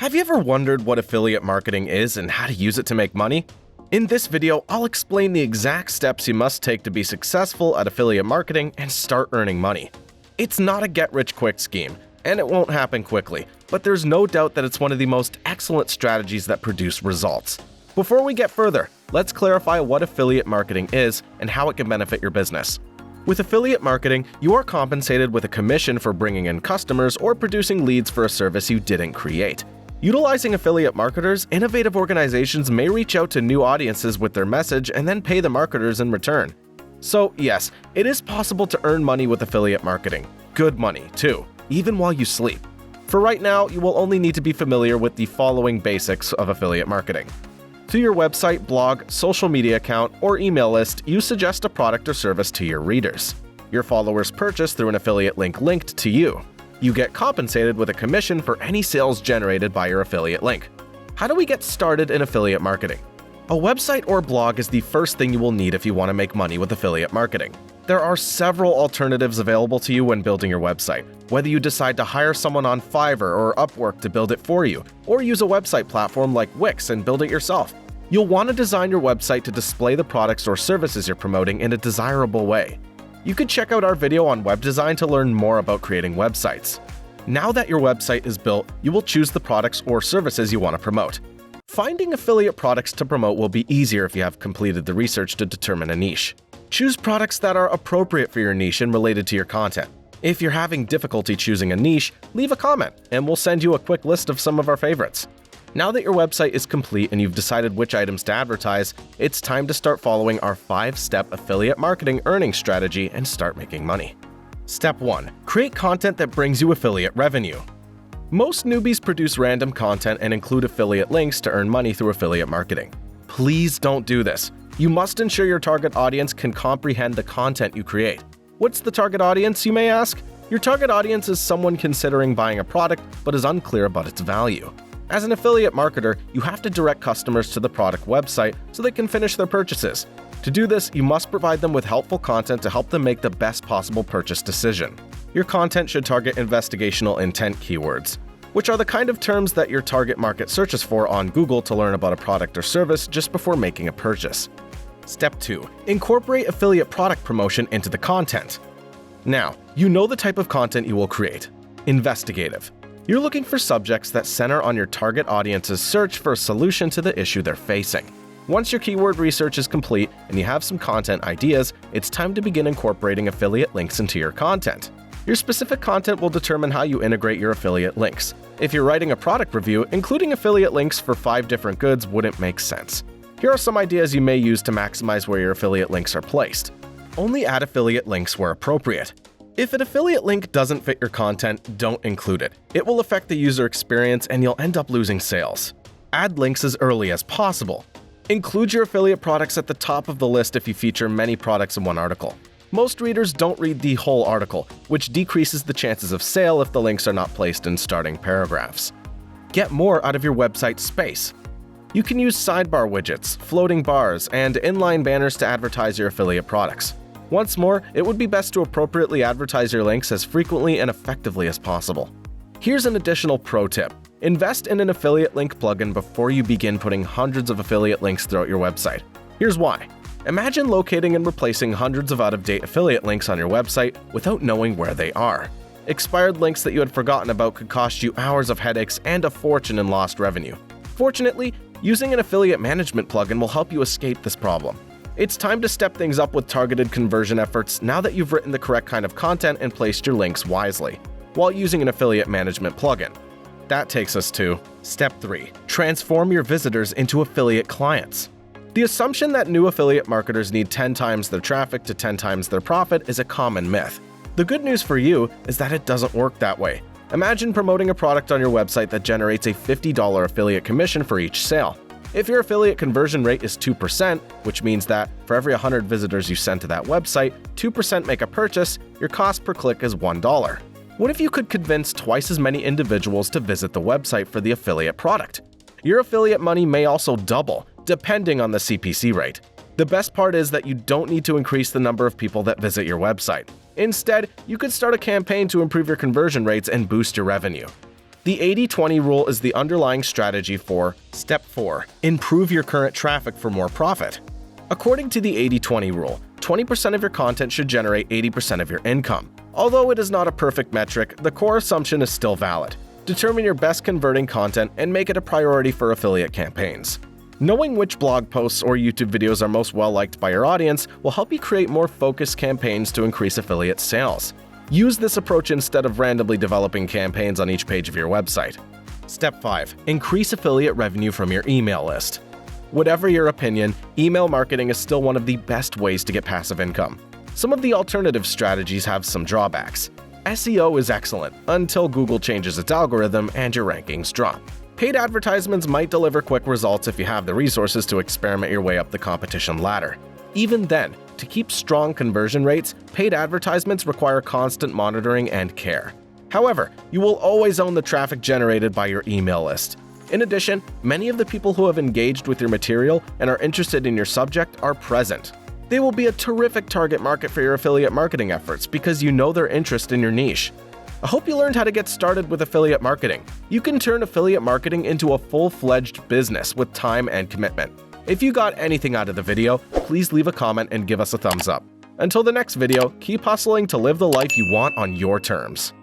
Have you ever wondered what affiliate marketing is and how to use it to make money? In this video, I'll explain the exact steps you must take to be successful at affiliate marketing and start earning money. It's not a get-rich-quick scheme, and it won't happen quickly, but there's no doubt that it's one of the most excellent strategies that produce results. Before we get further, let's clarify what affiliate marketing is and how it can benefit your business. With affiliate marketing, you are compensated with a commission for bringing in customers or producing leads for a service you didn't create. Utilizing affiliate marketers, innovative organizations may reach out to new audiences with their message and then pay the marketers in return. So yes, it is possible to earn money with affiliate marketing. Good money, too, even while you sleep. For right now, you will only need to be familiar with the following basics of affiliate marketing. To your website, blog, social media account, or email list, you suggest a product or service to your readers. Your followers purchase through an affiliate link linked to you. You get compensated with a commission for any sales generated by your affiliate link. How do we get started in affiliate marketing? A website or blog is the first thing you will need if you want to make money with affiliate marketing. There are several alternatives available to you when building your website, whether you decide to hire someone on Fiverr or Upwork to build it for you, or use a website platform like Wix and build it yourself. You'll want to design your website to display the products or services you're promoting in a desirable way. You could check out our video on web design to learn more about creating websites. Now that your website is built, you will choose the products or services you want to promote. Finding affiliate products to promote will be easier if you have completed the research to determine a niche. Choose products that are appropriate for your niche and related to your content. If you're having difficulty choosing a niche, leave a comment and we'll send you a quick list of some of our favorites. Now that your website is complete and you've decided which items to advertise, it's time to start following our 5-step affiliate marketing earning strategy and start making money. Step 1. Create content that brings you affiliate revenue. Most newbies produce random content and include affiliate links to earn money through affiliate marketing. Please don't do this. You must ensure your target audience can comprehend the content you create. What's the target audience, you may ask? Your target audience is someone considering buying a product but is unclear about its value. As an affiliate marketer, you have to direct customers to the product website so they can finish their purchases. To do this, you must provide them with helpful content to help them make the best possible purchase decision. Your content should target investigational intent keywords, which are the kind of terms that your target market searches for on Google to learn about a product or service just before making a purchase. Step 2. Incorporate affiliate product promotion into the content. Now, you know the type of content you will create. Investigative. You're looking for subjects that center on your target audience's search for a solution to the issue they're facing. Once your keyword research is complete and you have some content ideas, it's time to begin incorporating affiliate links into your content. Your specific content will determine how you integrate your affiliate links. If you're writing a product review, including affiliate links for 5 different goods wouldn't make sense. Here are some ideas you may use to maximize where your affiliate links are placed. Only add affiliate links where appropriate. If an affiliate link doesn't fit your content, don't include it. It will affect the user experience and you'll end up losing sales. Add links as early as possible. Include your affiliate products at the top of the list if you feature many products in one article. Most readers don't read the whole article, which decreases the chances of sale if the links are not placed in starting paragraphs. Get more out of your website space. You can use sidebar widgets, floating bars, and inline banners to advertise your affiliate products. Once more, it would be best to appropriately advertise your links as frequently and effectively as possible. Here's an additional pro tip. Invest in an affiliate link plugin before you begin putting hundreds of affiliate links throughout your website. Here's why. Imagine locating and replacing hundreds of out-of-date affiliate links on your website without knowing where they are. Expired links that you had forgotten about could cost you hours of headaches and a fortune in lost revenue. Fortunately, using an affiliate management plugin will help you escape this problem. It's time to step things up with targeted conversion efforts now that you've written the correct kind of content and placed your links wisely, while using an affiliate management plugin. That takes us to Step 3. Transform your visitors into affiliate clients. The assumption that new affiliate marketers need 10 times their traffic to 10 times their profit is a common myth. The good news for you is that it doesn't work that way. Imagine promoting a product on your website that generates a $50 affiliate commission for each sale. If your affiliate conversion rate is 2%, which means that for every 100 visitors you send to that website, 2% make a purchase, your cost per click is $1. What if you could convince twice as many individuals to visit the website for the affiliate product? Your affiliate money may also double, depending on the CPC rate. The best part is that you don't need to increase the number of people that visit your website. Instead, you could start a campaign to improve your conversion rates and boost your revenue. The 80-20 rule is the underlying strategy for Step 4. Improve your current traffic for more profit. According to the 80-20 rule, 20% of your content should generate 80% of your income. Although it is not a perfect metric, the core assumption is still valid. Determine your best converting content and make it a priority for affiliate campaigns. Knowing which blog posts or YouTube videos are most well-liked by your audience will help you create more focused campaigns to increase affiliate sales. Use this approach instead of randomly developing campaigns on each page of your website. Step 5. Increase affiliate revenue from your email list. Whatever your opinion, email marketing is still one of the best ways to get passive income. Some of the alternative strategies have some drawbacks. SEO is excellent until Google changes its algorithm and your rankings drop. Paid advertisements might deliver quick results if you have the resources to experiment your way up the competition ladder. Even then, to keep strong conversion rates, paid advertisements require constant monitoring and care. However, you will always own the traffic generated by your email list. In addition, many of the people who have engaged with your material and are interested in your subject are present. They will be a terrific target market for your affiliate marketing efforts because you know their interest in your niche. I hope you learned how to get started with affiliate marketing. You can turn affiliate marketing into a full-fledged business with time and commitment. If you got anything out of the video, please leave a comment and give us a thumbs up. Until the next video, keep hustling to live the life you want on your terms.